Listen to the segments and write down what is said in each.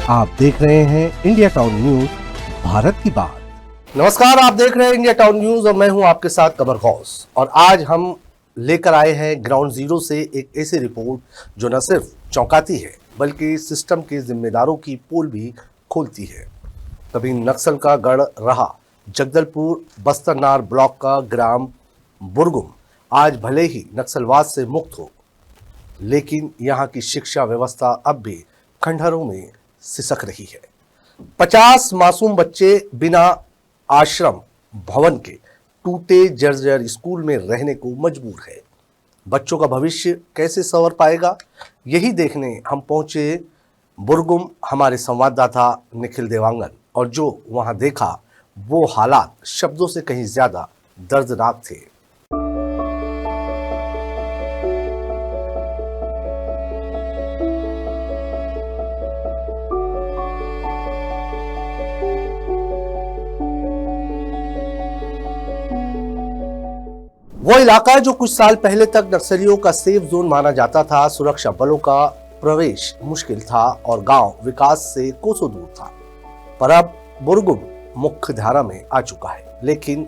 आप देख रहे हैं इंडिया टाउन न्यूज, भारत की बात। नमस्कार, आप देख रहे हैं इंडिया टाउन न्यूज और मैं हूं आपके साथ कमर गौस। और आज हम लेकर आए हैं ग्राउंड जीरो से एक ऐसी रिपोर्ट जो न सिर्फ चौंकाती है बल्कि सिस्टम के जिम्मेदारों की पोल भी खोलती है। कभी नक्सल का गढ़ रहा जगदलपुर बस्तरनार ब्लॉक का ग्राम बुरगुम आज भले ही नक्सलवाद से मुक्त हो, लेकिन यहाँ की शिक्षा व्यवस्था अब भी खंडहरों में सिसक रही है। 50 मासूम बच्चे बिना आश्रम भवन के टूटे जर्जर स्कूल में रहने को मजबूर है। बच्चों का भविष्य कैसे संवर पाएगा, यही देखने हम पहुंचे बुरगुम हमारे संवाददाता निखिल देवांगन। और जो वहां देखा वो हालात शब्दों से कहीं ज्यादा दर्दनाक थे। वो इलाका जो कुछ साल पहले तक नक्सलियों का सेफ जोन माना जाता था, सुरक्षा बलों का प्रवेश मुश्किल था और गांव विकास से कोसों दूर था, पर अब बुरगुम मुख्य धारा में आ चुका है। लेकिन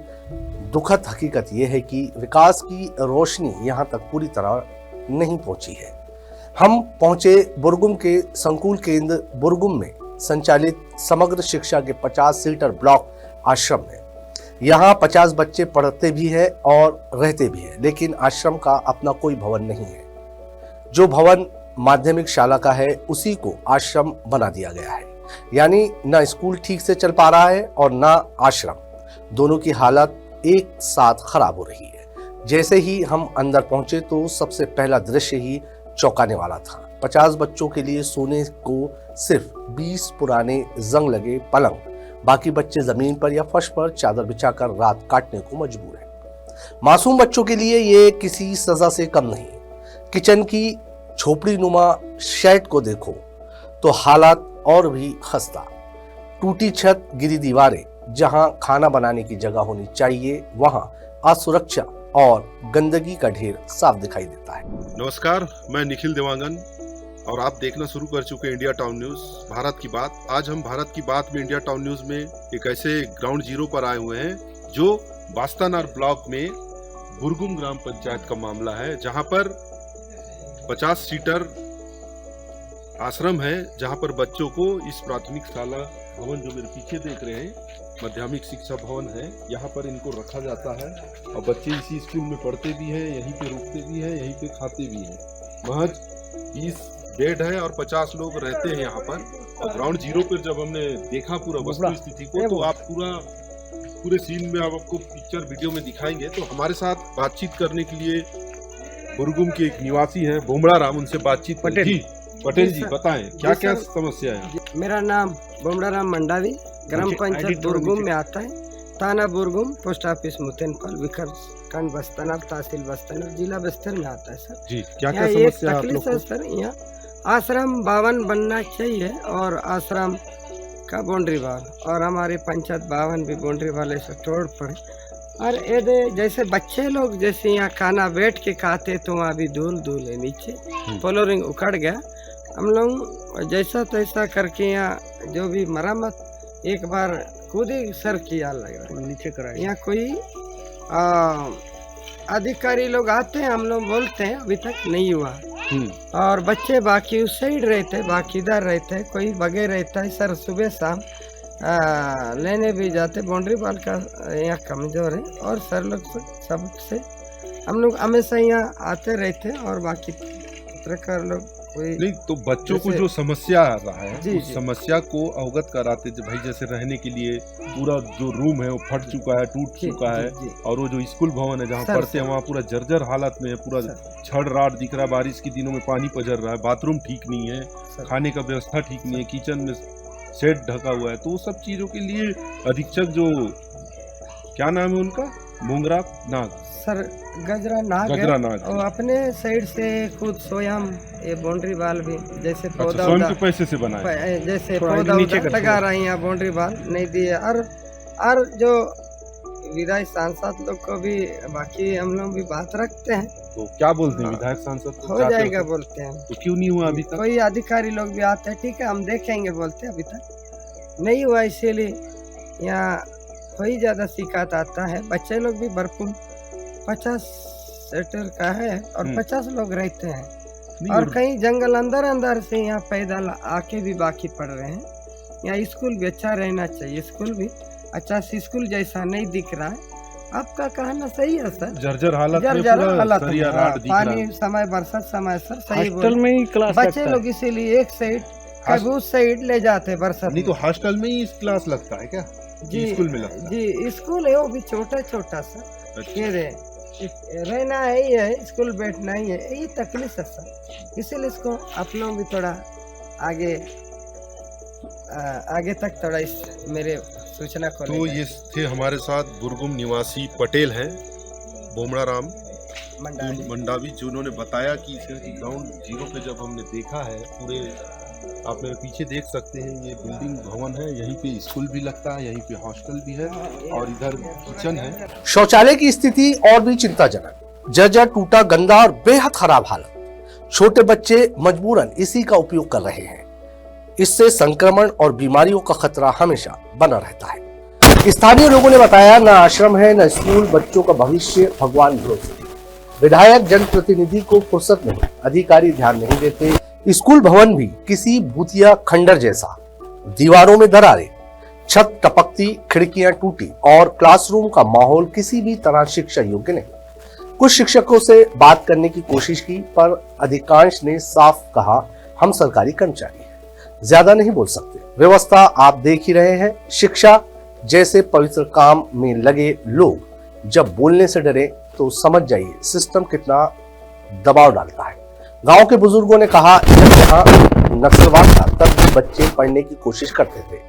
दुखद हकीकत यह है कि विकास की रोशनी यहां तक पूरी तरह नहीं पहुंची है। हम पहुंचे बुरगुम के संकुल केंद्र बुरगुम में संचालित समग्र शिक्षा के 50 सीटर ब्लॉक आश्रम में। यहाँ 50 बच्चे पढ़ते भी हैं और रहते भी हैं, लेकिन आश्रम का अपना कोई भवन नहीं है। जो भवन माध्यमिक शाला का है उसी को आश्रम बना दिया गया है। यानी ना स्कूल ठीक से चल पा रहा है और ना आश्रम, दोनों की हालत एक साथ खराब हो रही है। जैसे ही हम अंदर पहुंचे तो सबसे पहला दृश्य ही चौंकाने वाला था। 50 बच्चों के लिए सोने को सिर्फ 20 पुराने जंग लगे पलंग, बाकी बच्चे जमीन पर या फर्श पर चादर बिछाकर रात काटने को मजबूर हैं। मासूम बच्चों के लिए ये किसी सजा से कम नहीं। किचन की झोपड़ी नुमा शेड को देखो तो हालात और भी खस्ता। टूटी छत, गिरी दीवारें, जहां खाना बनाने की जगह होनी चाहिए वहां असुरक्षा और गंदगी का ढेर साफ दिखाई देता है। नमस्कार, मैं निखिल देवांगन और आप देखना शुरू कर चुके हैं इंडिया टाउन न्यूज, भारत की बात। आज हम भारत की बात में इंडिया टाउन न्यूज में एक ऐसे ग्राउंड जीरो पर आए हुए हैं जो बास्तानार ब्लॉक में बुरगुम ग्राम पंचायत का मामला है, जहां पर 50 सीटर आश्रम है, जहां पर बच्चों को इस प्राथमिक शाला भवन जो मेरे पीछे देख रहे हैं माध्यमिक शिक्षा भवन है, यहाँ पर इनको रखा जाता है और बच्चे इसी स्कूल में पढ़ते भी हैं, यहीं पे रुकते भी हैं, यहीं पे खाते भी हैं। महज 20 बेड है और 50 लोग रहते हैं यहाँ पर। और ग्राउंड जीरो पर जब हमने देखा पूरा वस्तु स्थिति को, तो आप पूरे सीन में आपको पिक्चर वीडियो में दिखाएंगे। तो हमारे साथ बातचीत करने के लिए बुरगुम के एक निवासी हैं बोमड़ा राम, उनसे बातचीत। पटेल जी बताएं क्या क्या समस्या है। मेरा नाम बोमड़ा राम मंडावी, ग्राम पंचायत बुरगुम में आता है। थाना बुरगुम, पोस्ट ऑफिस मुतेनपाल, विकासखंड बस्तरनार, तहसील बस्तरनार, जिला बस्तर में आता है सर जी। क्या क्या समस्या है आप लोग को? सर यहाँ आश्रम भवन बनना चाहिए और आश्रम का बाउंड्री वाल, और हमारी पंचायत भवन भी बाउंड्री वाले से तोड़ पड़े। और ये जैसे बच्चे लोग जैसे यहाँ खाना बैठ के खाते तो वहाँ भी धूल है, नीचे फ्लोरिंग उखड़ गया। हम लोग जैसा तैसा करके यहाँ जो भी मरम्मत एक बार खुद ही सर किया लग रहा है नीचे कराया। यहाँ कोई अधिकारी लोग आते हैं, हम लोग बोलते हैं, अभी तक नहीं हुआ। और बच्चे बाकी उस साइड रहते हैं, बाकी इधर रहते हैं, कोई बगे रहता है। सर सुबह शाम लेने भी जाते, बाउंड्री वाल का यहाँ कमजोर है। और सर लोग सबसे हम लोग हमेशा यहाँ आते रहते हैं। और बाकी पत्रकार लोग नहीं, तो बच्चों को जो समस्या आ रहा है उस समस्या को अवगत कराते भाई, जैसे रहने के लिए पूरा जो रूम है वो फट चुका है, टूट चुका है। और वो जो स्कूल भवन है जहाँ पढ़ते हैं वहाँ पूरा जर्जर हालत में है, पूरा छड़ राड दिख रहा है, बारिश के दिनों में पानी पजर रहा है, बाथरूम ठीक नहीं है, खाने का व्यवस्था ठीक नहीं है, किचन में शेड ढका हुआ है। तो वो सब चीजों के लिए अधीक्षक जो क्या नाम है उनका, मुंगरा नाग सर, गजरा नाग और अपने साइड से खुद स्वयं ये बाउंड्री वाल भी जैसे पौधा स्वयं के पैसे से बनाया, जैसे पौधा लगा रहा है यहाँ बाउंड्री वाल नहीं दिए। और जो विधायक सांसद लोग को भी, बाकी हम लोग भी बात रखते हैं, तो क्या बोलते हैं विधायक सांसद? हो जाएगा बोलते हैं। तो क्यों नहीं हुआ अभी तक? कोई अधिकारी लोग भी आते हैं, ठीक है हम देखेंगे बोलते हैं, अभी तक नहीं हुआ, इसीलिए यहाँ कोई ज़्यादा शिकायत आता है। बच्चे लोग भी भरपूर 50 सेटर का है और 50 लोग रहते हैं, और कहीं जंगल अंदर से यहाँ पैदल आके भी बाकी पढ़ रहे हैं। यहाँ स्कूल भी अच्छा रहना चाहिए, स्कूल भी अच्छा स्कूल जैसा नहीं दिख रहा है। आपका कहना सही है सर, जर्जर हालत में जर्जर पूरा हालत सरिया में, राट दिख रहा पानी है। समय बरसात समय सर सही हॉस्टल में ही क्लास बच्चे लोग इसीलिए एक साइड कभी उस साइड ले जाते बरसात नहीं तो में। हॉस्टल में ही क्लास लगता है क्या? जी स्कूल में लगता है? जी स्कूल है, वो भी छोटा छोटा सा। अच्छा। ये रहना है ही है, स्कूल बैठना ही है, यही तकलीफ है सर। इसीलिए इसको आप लोग भी थोड़ा आगे तक थोड़ा इस मेरे सूचना को तो ये थे हमारे साथ बुरगुम निवासी पटेल हैं बोमड़ा राम मंडावी, जिन्होंने बताया कि ग्राउंड जीरो पे जब हमने देखा है, पूरे आप मेरे पीछे देख सकते हैं, ये बिल्डिंग भवन है, यहीं पे स्कूल भी लगता है, यहीं पे हॉस्टल भी है और इधर किचन है। शौचालय की स्थिति और भी चिंताजनक, जर्जर टूटा गंदा और बेहद खराब हालत। छोटे बच्चे मजबूरन इसी का उपयोग कर रहे हैं। इससे संक्रमण और बीमारियों का खतरा हमेशा बना रहता है। स्थानीय लोगों ने बताया, न आश्रम है न स्कूल, बच्चों का भविष्य भगवान भरोसे। विधायक जनप्रतिनिधि को फुर्सत नहीं, अधिकारी ध्यान नहीं देते। स्कूल भवन भी किसी भूतिया खंडर जैसा, दीवारों में दरारें, छत टपकती, खिड़कियां टूटी और क्लासरूम का माहौल किसी भी तरह शिक्षा योग्य नहीं। कुछ शिक्षकों से बात करने की कोशिश की, पर अधिकांश ने साफ कहा, हम सरकारी कर्मचारी हैं, ज्यादा नहीं बोल सकते। व्यवस्था आप देख ही रहे हैं। शिक्षा जैसे पवित्र काम में लगे लोग जब बोलने से डरे तो समझ जाइए सिस्टम कितना दबाव डालता है। गांव के बुजुर्गों ने कहा, जब यहाँ नक्सलवाद था तब भी बच्चे पढ़ने की कोशिश करते थे।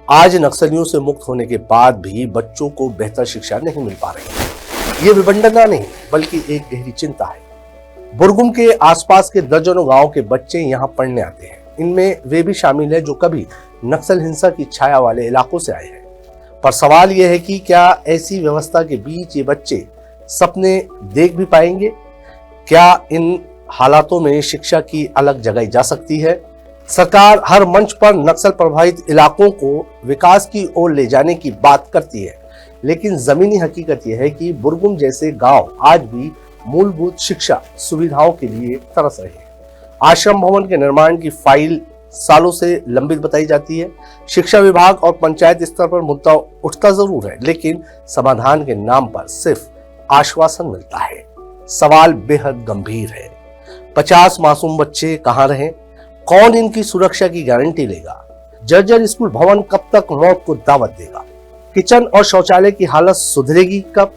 आज नक्सलियों से मुक्त होने के बाद भी बच्चों को बेहतर शिक्षा नहीं मिल पा रही है। ये विडंबना नहीं बल्कि एक गहरी चिंता है। बुरगुम के आसपास के दर्जनों गांव के बच्चे यहाँ पढ़ने आते हैं। इनमें वे भी शामिल है जो कभी नक्सल हिंसा की छाया वाले इलाकों से आए हैं। पर सवाल यह है कि क्या ऐसी व्यवस्था के बीच ये बच्चे सपने देख भी पाएंगे? क्या इन हालातों में शिक्षा की अलग जगाई जा सकती है? सरकार हर मंच पर नक्सल प्रभावित इलाकों को विकास की ओर ले जाने की बात करती है, लेकिन जमीनी हकीकत यह है कि बुरगुम जैसे गांव आज भी मूलभूत शिक्षा सुविधाओं के लिए तरस रहे हैं। आश्रम भवन के निर्माण की फाइल सालों से लंबित बताई जाती है। शिक्षा विभाग और पंचायत स्तर पर मुद्दा उठता जरूर है, लेकिन समाधान के नाम पर सिर्फ आश्वासन मिलता है। सवाल बेहद गंभीर है। 50 मासूम बच्चे कहां रहे? कौन इनकी सुरक्षा की गारंटी लेगा? जर्जर स्कूल भवन कब तक मौत को दावत देगा? किचन और शौचालय की हालत सुधरेगी कब?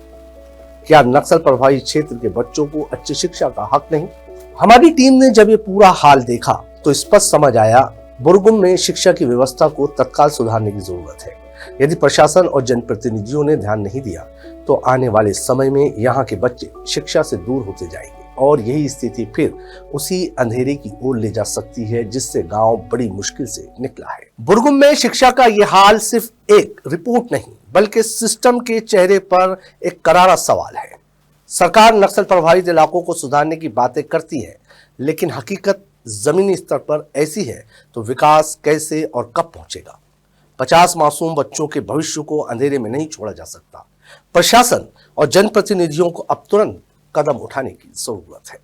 क्या नक्सल प्रभावित क्षेत्र के बच्चों को अच्छी शिक्षा का हक नहीं? हमारी टीम ने जब ये पूरा हाल देखा तो स्पष्ट समझ आया, बुरगुम में शिक्षा की व्यवस्था को तत्काल सुधारने की जरूरत है। यदि प्रशासन और जनप्रतिनिधियों ने ध्यान नहीं दिया तो आने वाले समय में यहाँ के बच्चे शिक्षा से दूर होते जाएंगे और यही स्थिति फिर उसी अंधेरे की ओर ले जा सकती है जिससे गांव बड़ी मुश्किल से निकला है। बुरगुम में शिक्षा का ये हाल सिर्फ एक रिपोर्ट नहीं बल्कि सिस्टम के चेहरे पर एक करारा सवाल है। सरकार नक्सल प्रभावित इलाकों को सुधारने की बातें करती है, लेकिन हकीकत जमीनी स्तर पर ऐसी है तो विकास कैसे और कब पहुंचेगा? 50 मासूम बच्चों के भविष्य को अंधेरे में नहीं छोड़ा जा सकता। प्रशासन और जनप्रतिनिधियों को अब तुरंत कदम उठाने की जरूरत है।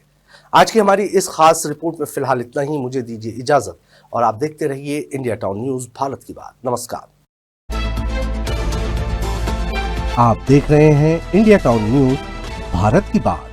आज की हमारी इस खास रिपोर्ट में फिलहाल इतना ही। मुझे दीजिए इजाजत और आप देखते रहिए इंडिया टाउन न्यूज, भारत की बात। नमस्कार। आप देख रहे हैं इंडिया टाउन न्यूज, भारत की बात।